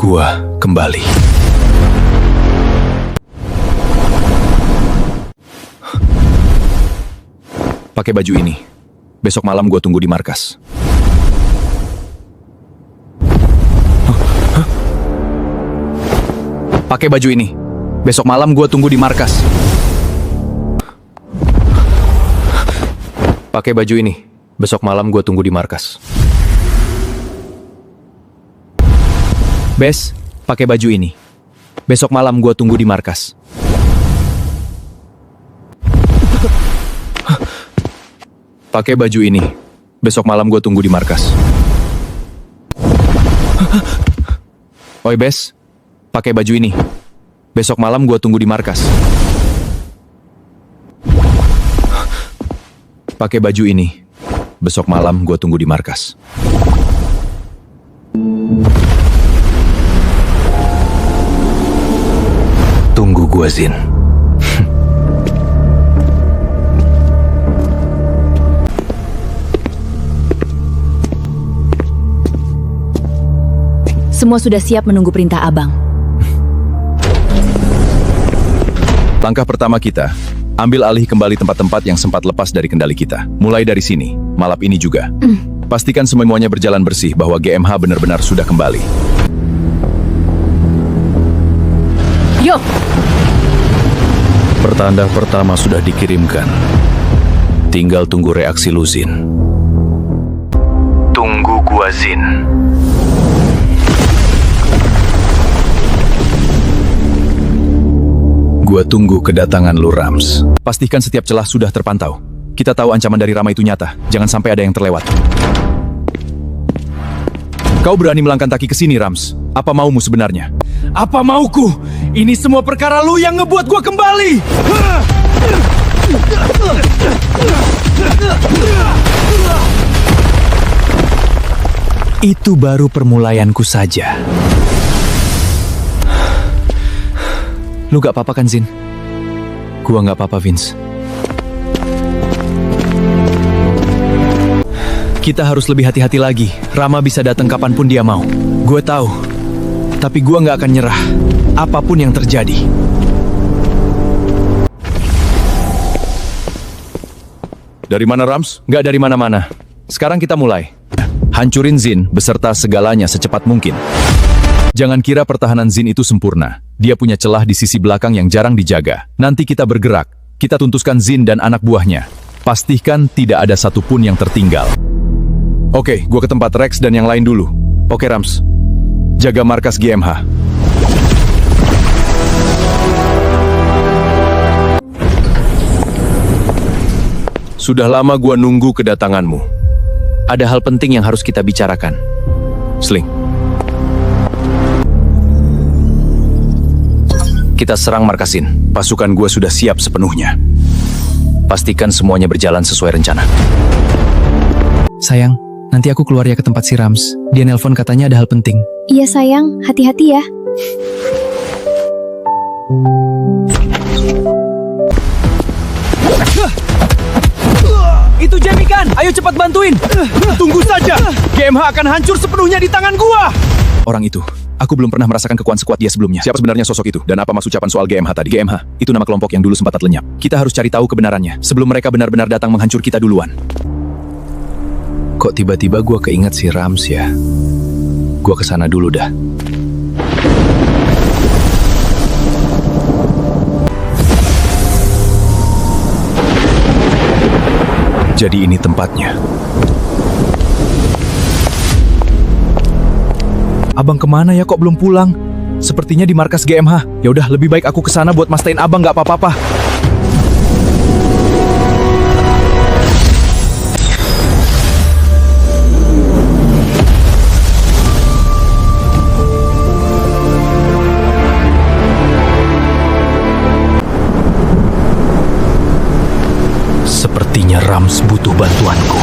Gua kembali. Pakai baju ini. Besok malam gua tunggu di markas. Pakai baju ini. Besok malam gua tunggu di markas. Pakai baju ini. Besok malam gua tunggu di markas. Bes, pakai baju ini. Besok malam gua tunggu di markas. Pakai baju ini. Besok malam gua tunggu di markas. Oi, Bes. Pakai baju ini. Besok malam gua tunggu di markas. Pakai baju ini. Besok malam gua tunggu di markas. Tunggu gua, Zin. Semua sudah siap menunggu perintah Abang. Langkah pertama kita, ambil alih kembali tempat-tempat yang sempat lepas dari kendali kita. Mulai dari sini, malam ini juga. Pastikan semuanya berjalan bersih bahwa GMH benar-benar sudah kembali. Yuk! Pertanda pertama sudah dikirimkan. Tinggal tunggu reaksi lu, Zin. Tunggu gua, Zin. Gua tunggu kedatangan lu, Rams. Pastikan setiap celah sudah terpantau. Kita tahu ancaman dari Rama itu nyata. Jangan sampai ada yang terlewat. Kau berani melangkah kaki ke sini, Rams. Apa maumu sebenarnya? Apa mauku? Ini semua perkara lu yang ngebuat gua kembali! Itu baru permulayanku saja. Lu gak apa-apa kan, Zin? Gua gak apa-apa, Vince. Kita harus lebih hati-hati lagi. Rama bisa datang kapanpun dia mau. Gue tahu. Tapi gue gak akan nyerah. Apapun yang terjadi. Dari mana, Rams? Gak dari mana-mana. Sekarang kita mulai. Hancurin Zin beserta segalanya secepat mungkin. Jangan kira pertahanan Zin itu sempurna. Dia punya celah di sisi belakang yang jarang dijaga. Nanti kita bergerak. Kita tuntuskan Zin dan anak buahnya. Pastikan tidak ada satupun yang tertinggal. Oke, gua ke tempat Rex dan yang lain dulu. Oke, Rams. Jaga markas GMH. Sudah lama gua nunggu kedatanganmu. Ada hal penting yang harus kita bicarakan. Sling. Kita serang markasin. Pasukan gua sudah siap sepenuhnya. Pastikan semuanya berjalan sesuai rencana. Sayang, nanti aku keluar ya ke tempat si Rams. Dia nelpon katanya ada hal penting. Iya sayang, hati-hati ya. Itu Jamie kan? Ayo cepat bantuin. Tunggu saja. GMH akan hancur sepenuhnya di tangan gua. Orang itu, aku belum pernah merasakan kekuatan sekuat dia sebelumnya. Siapa sebenarnya sosok itu? Dan apa maksud ucapan soal GMH tadi? GMH, itu nama kelompok yang dulu sempat lenyap. Kita harus cari tahu kebenarannya sebelum mereka benar-benar datang menghancur kita duluan. Kok tiba-tiba gua keinget si Rams ya? Gua kesana dulu dah. Jadi ini tempatnya. Abang kemana ya kok belum pulang? Sepertinya di markas GMH. Ya udah, lebih baik aku kesana buat mastiin abang nggak apa-apa. Sepertinya Rams butuh bantuanku.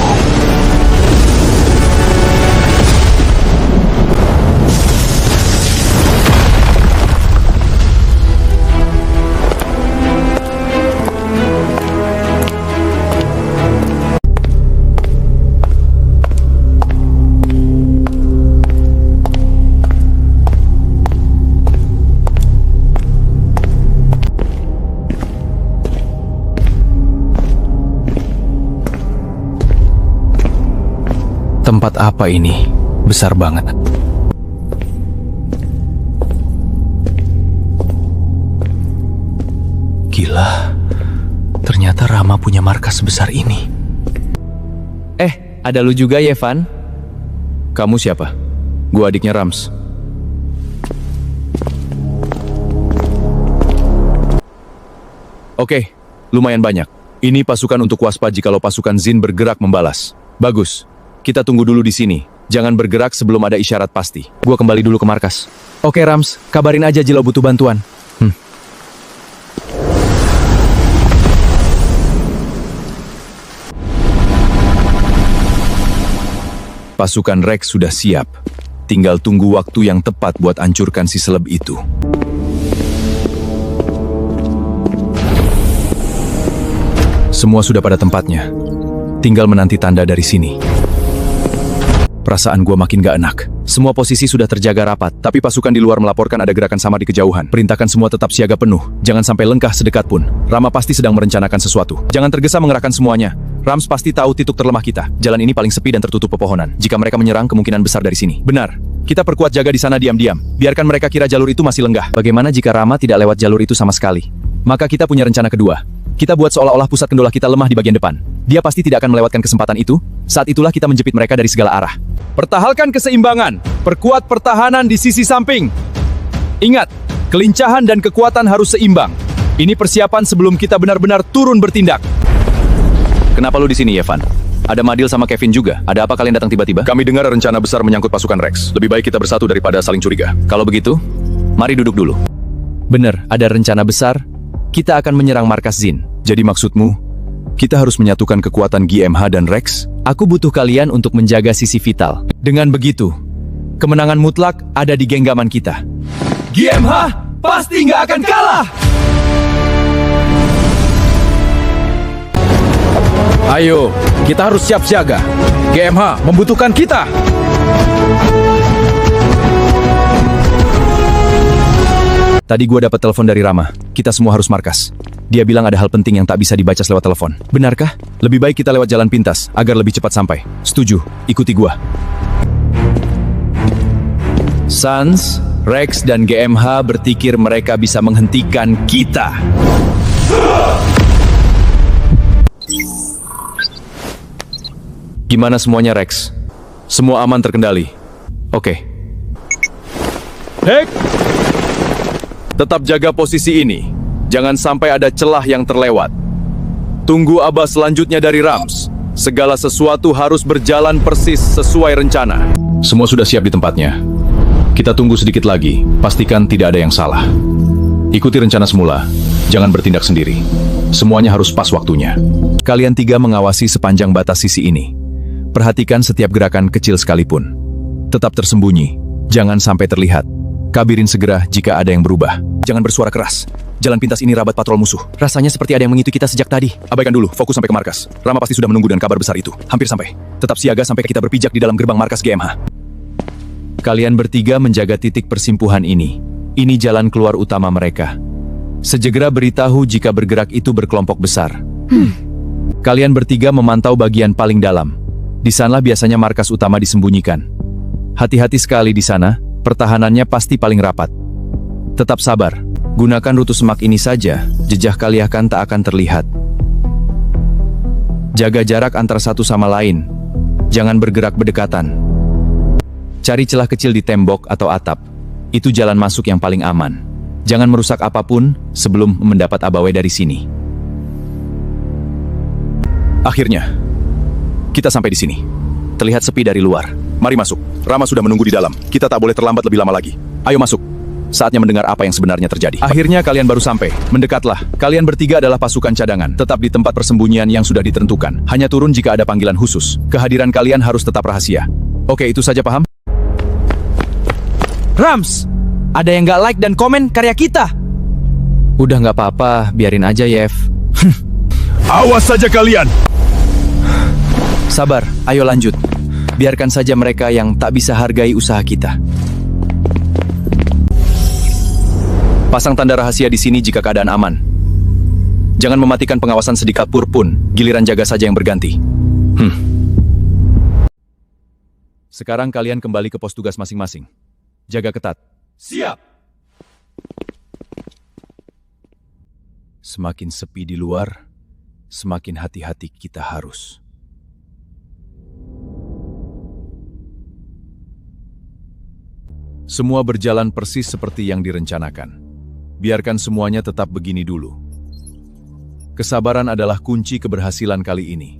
Tempat apa ini? Besar banget. Gila, ternyata Rama punya markas sebesar ini. Ada lu juga, Yevan? Kamu siapa? Gua adiknya Rams. Oke, lumayan banyak. Ini pasukan untuk waspada jikalau pasukan Zin bergerak membalas. Bagus. Kita tunggu dulu di sini. Jangan bergerak sebelum ada isyarat pasti. Gua kembali dulu ke markas. Oke, Rams. Kabarin aja jika butuh bantuan. Pasukan Rex sudah siap. Tinggal tunggu waktu yang tepat buat hancurkan si seleb itu. Semua sudah pada tempatnya. Tinggal menanti tanda dari sini. Perasaan gua makin gak enak. Semua posisi sudah terjaga rapat, tapi pasukan di luar melaporkan ada gerakan sama di kejauhan. Perintahkan semua tetap siaga penuh. Jangan sampai lengkah sedekat pun. Rama pasti sedang merencanakan sesuatu. Jangan tergesa mengerahkan semuanya. Rams pasti tahu titik terlemah kita. Jalan ini paling sepi dan tertutup pepohonan. Jika mereka menyerang, kemungkinan besar dari sini. Benar. Kita perkuat jaga di sana diam-diam. Biarkan mereka kira jalur itu masih lenggah. Bagaimana jika Rama tidak lewat jalur itu sama sekali? Maka kita punya rencana kedua. Kita buat seolah-olah pusat kendolah kita lemah di bagian depan. Dia pasti tidak akan melewatkan kesempatan itu. Saat itulah kita menjepit mereka dari segala arah. Pertahankan keseimbangan. Perkuat pertahanan di sisi samping. Ingat, kelincahan dan kekuatan harus seimbang. Ini persiapan sebelum kita benar-benar turun bertindak. Kenapa lu di sini, Yevan? Ada Madil sama Kevin juga. Ada apa kalian datang tiba-tiba? Kami dengar rencana besar menyangkut pasukan Rex. Lebih baik kita bersatu daripada saling curiga. Kalau begitu, mari duduk dulu. Benar, ada rencana besar. Kita akan menyerang markas Zin. Jadi maksudmu, kita harus menyatukan kekuatan GMH dan Rex? Aku butuh kalian untuk menjaga sisi vital. Dengan begitu, kemenangan mutlak ada di genggaman kita. GMH pasti nggak akan kalah! Ayo, kita harus siap siaga. GMH membutuhkan kita. Tadi gua dapat telepon dari Rama. Kita semua harus markas. Dia bilang ada hal penting yang tak bisa dibaca lewat telepon. Benarkah? Lebih baik kita lewat jalan pintas agar lebih cepat sampai. Setuju, ikuti gua. Sans, Rex dan GMH berpikir mereka bisa menghentikan kita. Gimana semuanya, Rex? Semua aman terkendali? Oke. Hek! Tetap jaga posisi ini. Jangan sampai ada celah yang terlewat. Tunggu abah selanjutnya dari Rams. Segala sesuatu harus berjalan persis sesuai rencana. Semua sudah siap di tempatnya. Kita tunggu sedikit lagi. Pastikan tidak ada yang salah. Ikuti rencana semula. Jangan bertindak sendiri. Semuanya harus pas waktunya. Kalian tiga mengawasi sepanjang batas sisi ini. Perhatikan setiap gerakan kecil sekalipun. Tetap tersembunyi. Jangan sampai terlihat. Kabirin segera jika ada yang berubah. Jangan bersuara keras. Jalan pintas ini rabat patrol musuh. Rasanya seperti ada yang mengikuti kita sejak tadi. Abaikan dulu, fokus sampai ke markas. Rama pasti sudah menunggu dengan kabar besar itu. Hampir sampai. Tetap siaga sampai kita berpijak di dalam gerbang markas GMH. Kalian bertiga menjaga titik persimpuhan ini. Ini jalan keluar utama mereka. Segera beritahu jika bergerak itu berkelompok besar. Kalian bertiga memantau bagian paling dalam. Di sana biasanya markas utama disembunyikan. Hati-hati sekali di sana. Pertahanannya pasti paling rapat. Tetap sabar. Gunakan rute semak ini saja. Jejak kalian tak akan terlihat. Jaga jarak antara satu sama lain. Jangan bergerak berdekatan. Cari celah kecil di tembok atau atap. Itu jalan masuk yang paling aman. Jangan merusak apapun sebelum mendapat abawai dari sini. Akhirnya, kita sampai di sini. Terlihat sepi dari luar. Mari masuk. Rama sudah menunggu di dalam. Kita tak boleh terlambat lebih lama lagi. Ayo masuk. Saatnya mendengar apa yang sebenarnya terjadi. Akhirnya kalian baru sampai. Mendekatlah. Kalian bertiga adalah pasukan cadangan. Tetap di tempat persembunyian yang sudah ditentukan. Hanya turun jika ada panggilan khusus. Kehadiran kalian harus tetap rahasia. Oke, itu saja paham? Rams! Ada yang gak like dan komen karya kita. Udah nggak apa-apa. Biarin aja, Yev. Awas saja kalian! Sabar. Ayo lanjut. Biarkan saja mereka yang tak bisa hargai usaha kita. Pasang tanda rahasia di sini jika keadaan aman. Jangan mematikan pengawasan sedikit pun. Giliran jaga saja yang berganti. Sekarang kalian kembali ke pos tugas masing-masing. Jaga ketat. Siap. Semakin sepi di luar, semakin hati-hati kita harus. Semua berjalan persis seperti yang direncanakan. Biarkan semuanya tetap begini dulu. Kesabaran adalah kunci keberhasilan kali ini.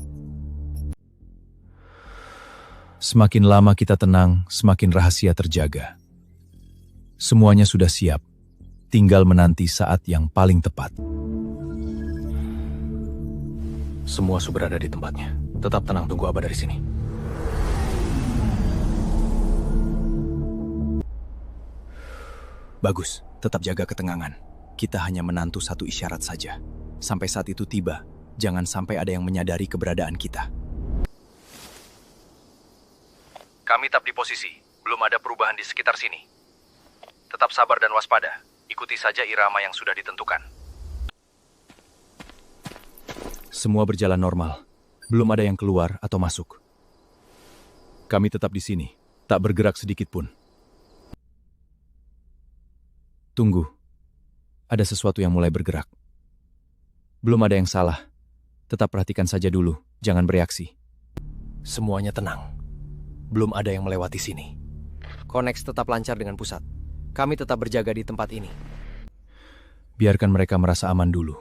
Semakin lama kita tenang, semakin rahasia terjaga. Semuanya sudah siap, tinggal menanti saat yang paling tepat. Semua sudah berada di tempatnya. Tetap tenang, tunggu Aba dari sini. Bagus, tetap jaga ketenangan. Kita hanya menantu satu isyarat saja. Sampai saat itu tiba, jangan sampai ada yang menyadari keberadaan kita. Kami tetap di posisi, belum ada perubahan di sekitar sini. Tetap sabar dan waspada, ikuti saja irama yang sudah ditentukan. Semua berjalan normal, belum ada yang keluar atau masuk. Kami tetap di sini, tak bergerak sedikit pun. Tunggu, ada sesuatu yang mulai bergerak. Belum ada yang salah, tetap perhatikan saja dulu, jangan bereaksi. Semuanya tenang. Belum ada yang melewati sini. Konex tetap lancar dengan pusat. Kami tetap berjaga di tempat ini. Biarkan mereka merasa aman dulu.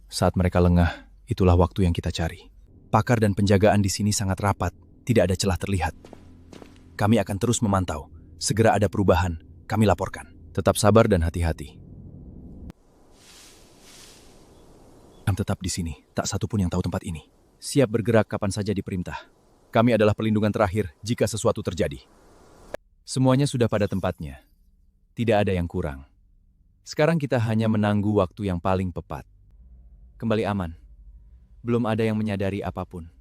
Saat mereka lengah, itulah waktu yang kita cari. Pakar dan penjagaan di sini sangat rapat, tidak ada celah terlihat. Kami akan terus memantau. Segera ada perubahan, kami laporkan. Tetap sabar dan hati-hati. Kami tetap di sini, tak satu pun yang tahu tempat ini. Siap bergerak kapan saja diperintah. Kami adalah perlindungan terakhir jika sesuatu terjadi. Semuanya sudah pada tempatnya. Tidak ada yang kurang. Sekarang kita hanya menunggu waktu yang paling tepat. Kembali aman. Belum ada yang menyadari apapun.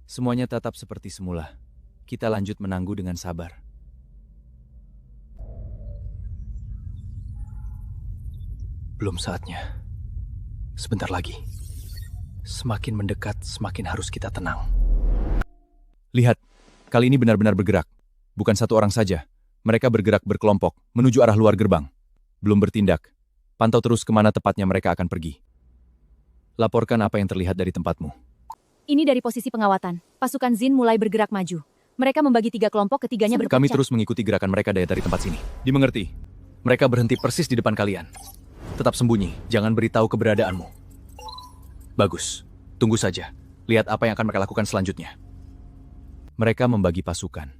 Semuanya tetap seperti semula. Kita lanjut menunggu dengan sabar. Belum saatnya. Sebentar lagi. Semakin mendekat, semakin harus kita tenang. Lihat, kali ini benar-benar bergerak. Bukan satu orang saja. Mereka bergerak berkelompok, menuju arah luar gerbang. Belum bertindak. Pantau terus kemana tepatnya mereka akan pergi. Laporkan apa yang terlihat dari tempatmu. Ini dari posisi pengawatan. Pasukan Zin mulai bergerak maju. Mereka membagi 3 kelompok, ketiganya berpecah. Kami terus mengikuti gerakan mereka dari tempat sini. Dimengerti? Mereka berhenti persis di depan kalian. Tetap sembunyi, jangan beritahu keberadaanmu. Bagus, tunggu saja. Lihat apa yang akan mereka lakukan selanjutnya. Mereka membagi pasukan.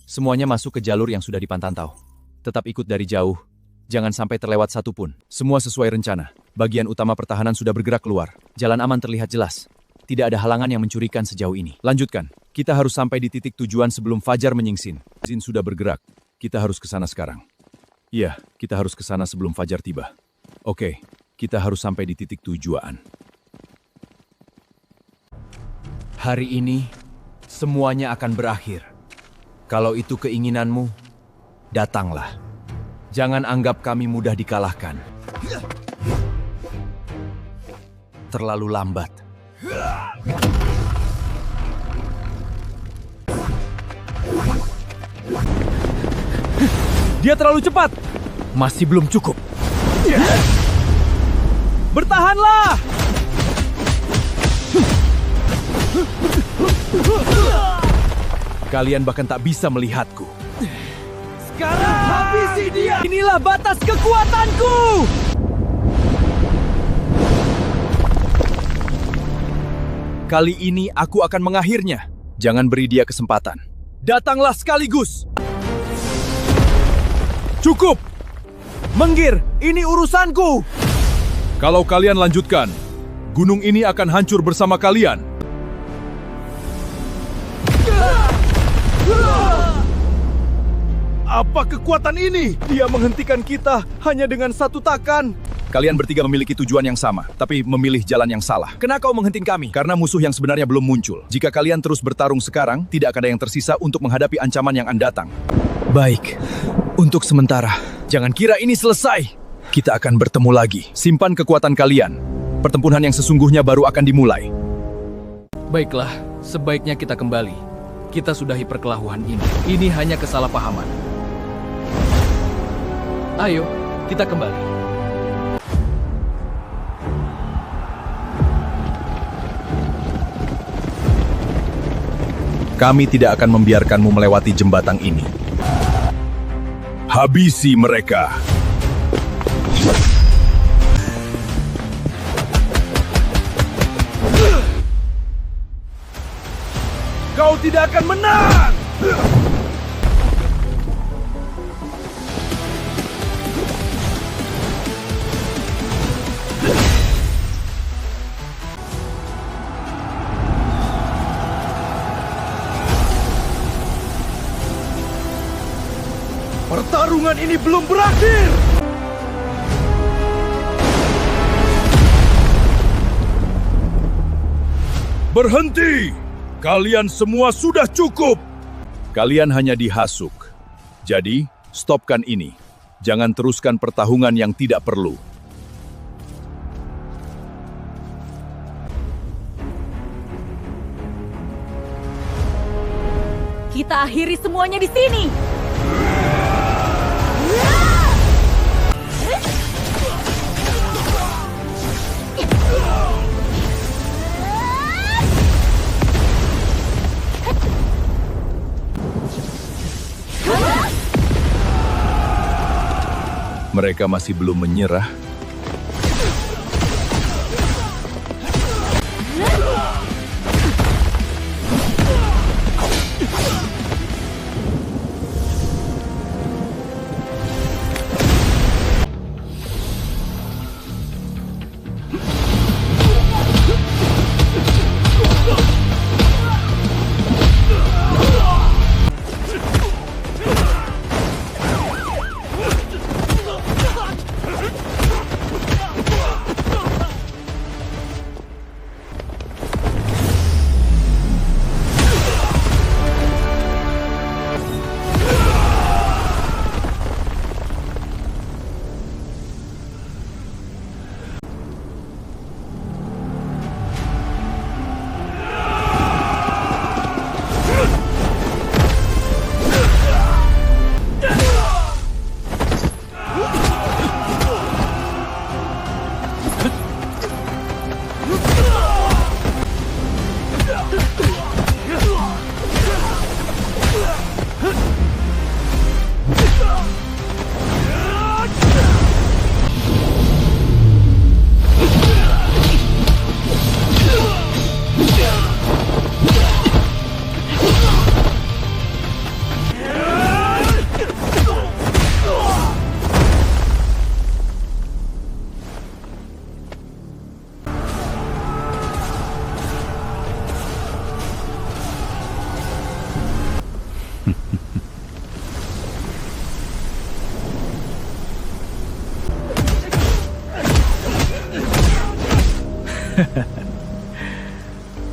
Semuanya masuk ke jalur yang sudah dipantau. Tetap ikut dari jauh. Jangan sampai terlewat satu pun. Semua sesuai rencana. Bagian utama pertahanan sudah bergerak keluar. Jalan aman terlihat jelas. Tidak ada halangan yang mencurikan sejauh ini. Lanjutkan. Kita harus sampai di titik tujuan sebelum fajar menyingsin. Zin sudah bergerak. Kita harus ke sana sekarang. Iya, kita harus ke sana sebelum fajar tiba. Oke, kita harus sampai di titik tujuan. Hari ini, semuanya akan berakhir. Kalau itu keinginanmu, datanglah. Jangan anggap kami mudah dikalahkan. Terlalu lambat. Dia terlalu cepat. Masih belum cukup. Bertahanlah! Kalian bahkan tak bisa melihatku. Sekarang habisi dia! Inilah batas kekuatanku! Kali ini aku akan mengakhirnya. Jangan beri dia kesempatan. Datanglah sekaligus! Cukup! Menggir, ini urusanku! Kalau kalian lanjutkan, gunung ini akan hancur bersama kalian. Apa kekuatan ini? Dia menghentikan kita hanya dengan satu takan. Kalian bertiga memiliki tujuan yang sama, tapi memilih jalan yang salah. Kenapa kau menghentikan kami? Karena musuh yang sebenarnya belum muncul. Jika kalian terus bertarung sekarang, tidak akan ada yang tersisa untuk menghadapi ancaman yang akan datang. Baik, untuk sementara, jangan kira ini selesai. Kita akan bertemu lagi. Simpan kekuatan kalian. Pertempuran yang sesungguhnya baru akan dimulai. Baiklah, sebaiknya kita kembali. kita sudahi perkelahian ini. Ini hanya kesalahpahaman. Ayo, kita kembali. Kami tidak akan membiarkanmu melewati jembatan ini. Habisi mereka. Kau tidak akan menang! Pertarungan ini belum berakhir! Berhenti! Kalian semua sudah cukup! Kalian hanya dihasuk. Jadi, stopkan ini. Jangan teruskan pertarungan yang tidak perlu. Kita akhiri semuanya di sini. Mereka masih belum menyerah.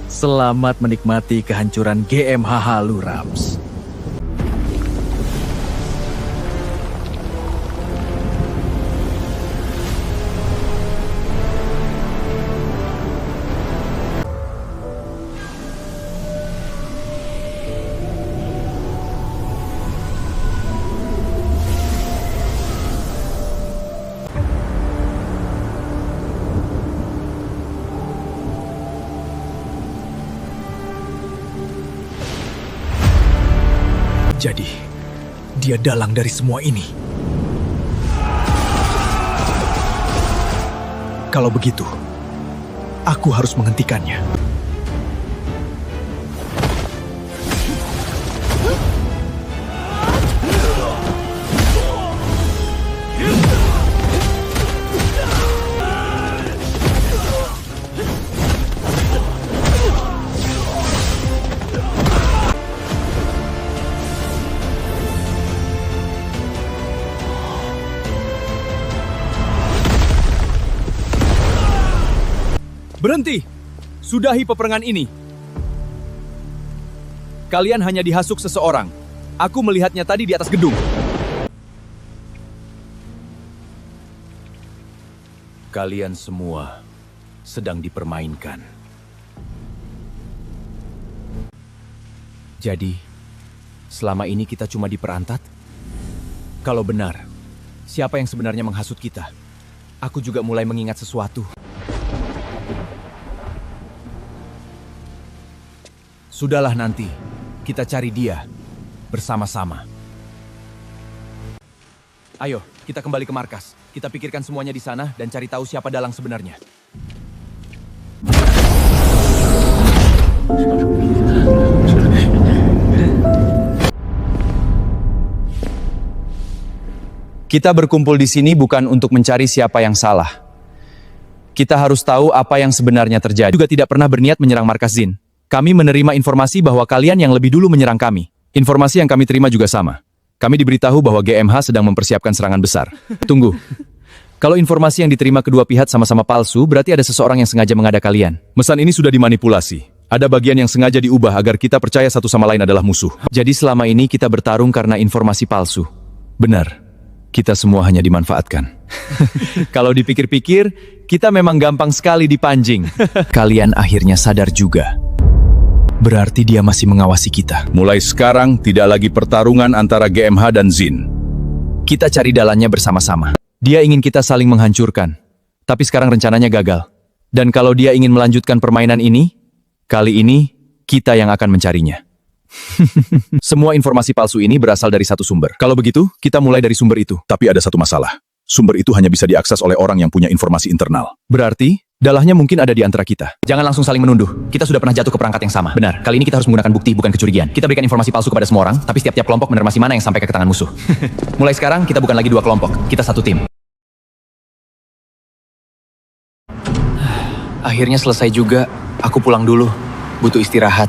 Selamat menikmati kehancuran GMHH lu, Rams. Jadi, dia dalang dari semua ini. Kalau begitu, aku harus menghentikannya. Berhenti! Sudahi peperangan ini. Kalian hanya dihasuk seseorang. Aku melihatnya tadi di atas gedung. Kalian semua sedang dipermainkan. Jadi, selama ini kita cuma diperantat? Kalau benar, siapa yang sebenarnya menghasut kita? Aku juga mulai mengingat sesuatu. Sudahlah nanti, kita cari dia bersama-sama. Ayo, kita kembali ke markas. Kita pikirkan semuanya di sana dan cari tahu siapa dalang sebenarnya. Kita berkumpul di sini bukan untuk mencari siapa yang salah. Kita harus tahu apa yang sebenarnya terjadi. Juga tidak pernah berniat menyerang markas Zin. Kami menerima informasi bahwa kalian yang lebih dulu menyerang kami. Informasi yang kami terima juga sama. Kami diberitahu bahwa GMH sedang mempersiapkan serangan besar. Tunggu. Kalau informasi yang diterima kedua pihak sama-sama palsu, berarti ada seseorang yang sengaja mengada kalian. Mesan ini sudah dimanipulasi. Ada bagian yang sengaja diubah agar kita percaya satu sama lain adalah musuh. Jadi selama ini kita bertarung karena informasi palsu. Benar. Kita semua hanya dimanfaatkan. Kalau dipikir-pikir, kita memang gampang sekali dipancing. Kalian akhirnya sadar juga. Berarti dia masih mengawasi kita. Mulai sekarang tidak lagi pertarungan antara GMH dan Zin. Kita cari dalannya bersama-sama. Dia ingin kita saling menghancurkan. Tapi sekarang rencananya gagal. Dan kalau dia ingin melanjutkan permainan ini, kali ini kita yang akan mencarinya. Semua informasi palsu ini berasal dari satu sumber. Kalau begitu, kita mulai dari sumber itu. Tapi ada satu masalah. Sumber itu hanya bisa diakses oleh orang yang punya informasi internal. Berarti, dalahnya mungkin ada di antara kita. Jangan langsung saling menuduh. Kita sudah pernah jatuh ke perangkat yang sama. Benar, kali ini kita harus menggunakan bukti, bukan kecurigaan. Kita berikan informasi palsu kepada semua orang, tapi setiap kelompok menerima mana yang sampai ke tangan musuh. Mulai sekarang, kita bukan lagi dua kelompok. Kita satu tim. Akhirnya selesai juga. Aku pulang dulu. Butuh istirahat.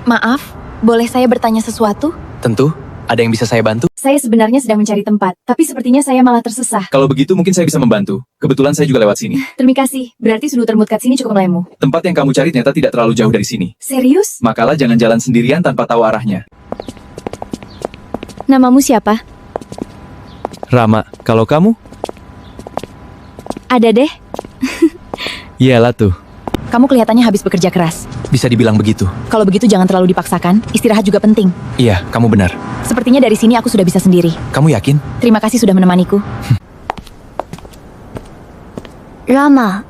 Maaf, boleh saya bertanya sesuatu? Tentu, ada yang bisa saya bantu? Saya sebenarnya sedang mencari tempat, tapi sepertinya saya malah tersesat. Kalau begitu mungkin saya bisa membantu. Kebetulan saya juga lewat sini. Terima kasih, berarti sudut termutkat sini cukup lemu. Tempat yang kamu cari ternyata tidak terlalu jauh dari sini. Serius? Makalah jangan jalan sendirian tanpa tahu arahnya. Namamu siapa? Rama, kalau kamu? Ada deh. Iyalah tuh. Kamu kelihatannya habis bekerja keras. Bisa dibilang begitu. Kalau begitu jangan terlalu dipaksakan, istirahat juga penting. Iya, kamu benar. Sepertinya dari sini aku sudah bisa sendiri. Kamu yakin? Terima kasih sudah menemaniku. Rama.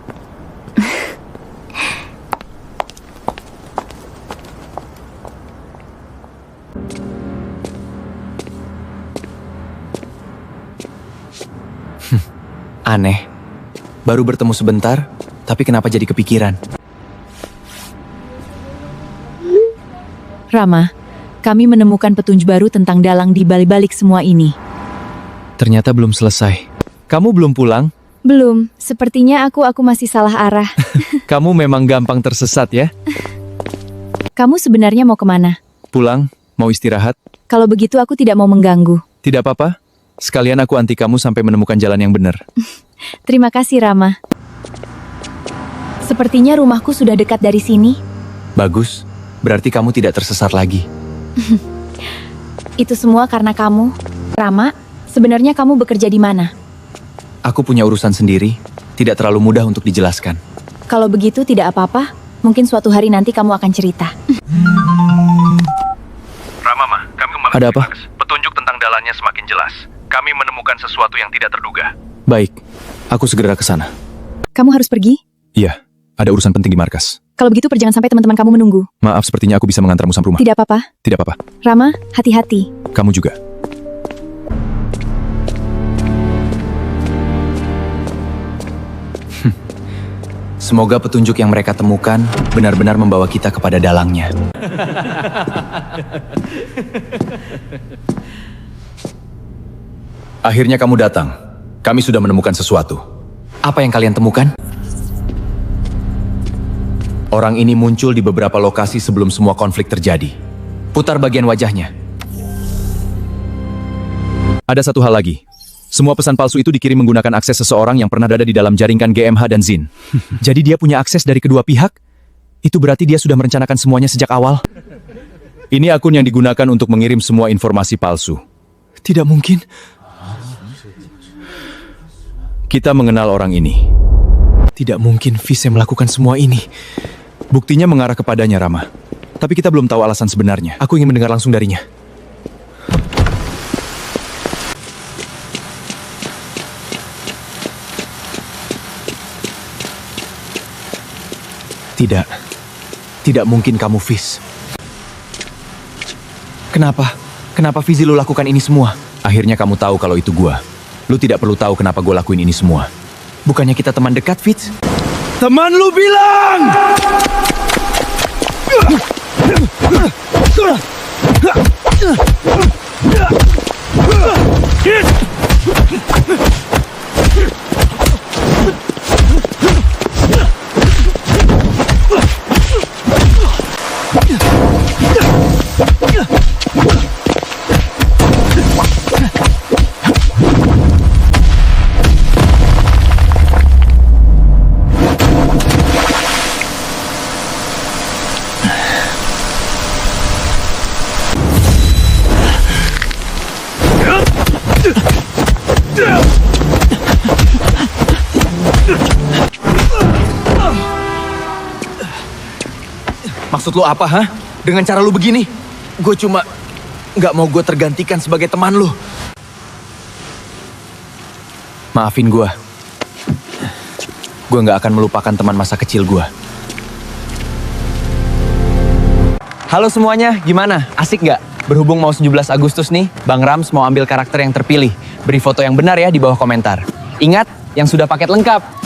Aneh. Baru bertemu sebentar, tapi kenapa jadi kepikiran? Rama, kami menemukan petunjuk baru tentang dalang di balik-balik semua ini. Ternyata belum selesai. Kamu belum pulang? Belum, sepertinya aku masih salah arah. Kamu memang gampang tersesat ya? Kamu sebenarnya mau kemana? Pulang? Mau istirahat? Kalau begitu aku tidak mau mengganggu. Tidak apa-apa. Sekalian aku anti kamu sampai menemukan jalan yang benar. Terima kasih, Rama. Sepertinya rumahku sudah dekat dari sini. Bagus. Berarti kamu tidak tersesat lagi. Itu semua karena kamu. Rama, sebenarnya kamu bekerja di mana? Aku punya urusan sendiri. Tidak terlalu mudah untuk dijelaskan. Kalau begitu tidak apa-apa. Mungkin suatu hari nanti kamu akan cerita. Rama, kami kembali. Ada apa? Petunjuk tentang dalannya semakin jelas. Kami menemukan sesuatu yang tidak terduga. Baik. Aku segera ke sana. Kamu harus pergi? Iya, ada urusan penting di markas. Kalau begitu jangan sampai teman-teman kamu menunggu. Maaf, sepertinya aku bisa mengantarmu sampai rumah. Tidak apa-apa. Tidak apa-apa. Rama, hati-hati. Kamu juga. Semoga petunjuk yang mereka temukan benar-benar membawa kita kepada dalangnya. Akhirnya kamu datang. Kami sudah menemukan sesuatu. Apa yang kalian temukan? Orang ini muncul di beberapa lokasi sebelum semua konflik terjadi. Putar bagian wajahnya. Ada satu hal lagi. Semua pesan palsu itu dikirim menggunakan akses seseorang yang pernah berada di dalam jaringan GMH dan Zin. Jadi dia punya akses dari kedua pihak? Itu berarti dia sudah merencanakan semuanya sejak awal? Ini akun yang digunakan untuk mengirim semua informasi palsu. Tidak mungkin. Kita mengenal orang ini. Tidak mungkin Vise melakukan semua ini. Buktinya mengarah kepadanya, Rama. Tapi kita belum tahu alasan sebenarnya. Aku ingin mendengar langsung darinya. Tidak. Tidak mungkin kamu, Fizz. Kenapa? Kenapa Fizi lu lakukan ini semua? Akhirnya kamu tahu kalau itu gua. Lu tidak perlu tahu kenapa gue lakuin ini semua. Bukannya kita teman dekat, Fizz? Teman lu bilang! Maksud lu apa, ha? Dengan cara lu begini? Gue cuma nggak mau gue tergantikan sebagai teman lu. Maafin gue. Gue nggak akan melupakan teman masa kecil gue. Halo semuanya, gimana? Asik nggak? Berhubung mau 17 Agustus nih, Bang Rams mau ambil karakter yang terpilih. Beri foto yang benar ya di bawah komentar. Ingat, yang sudah paket lengkap.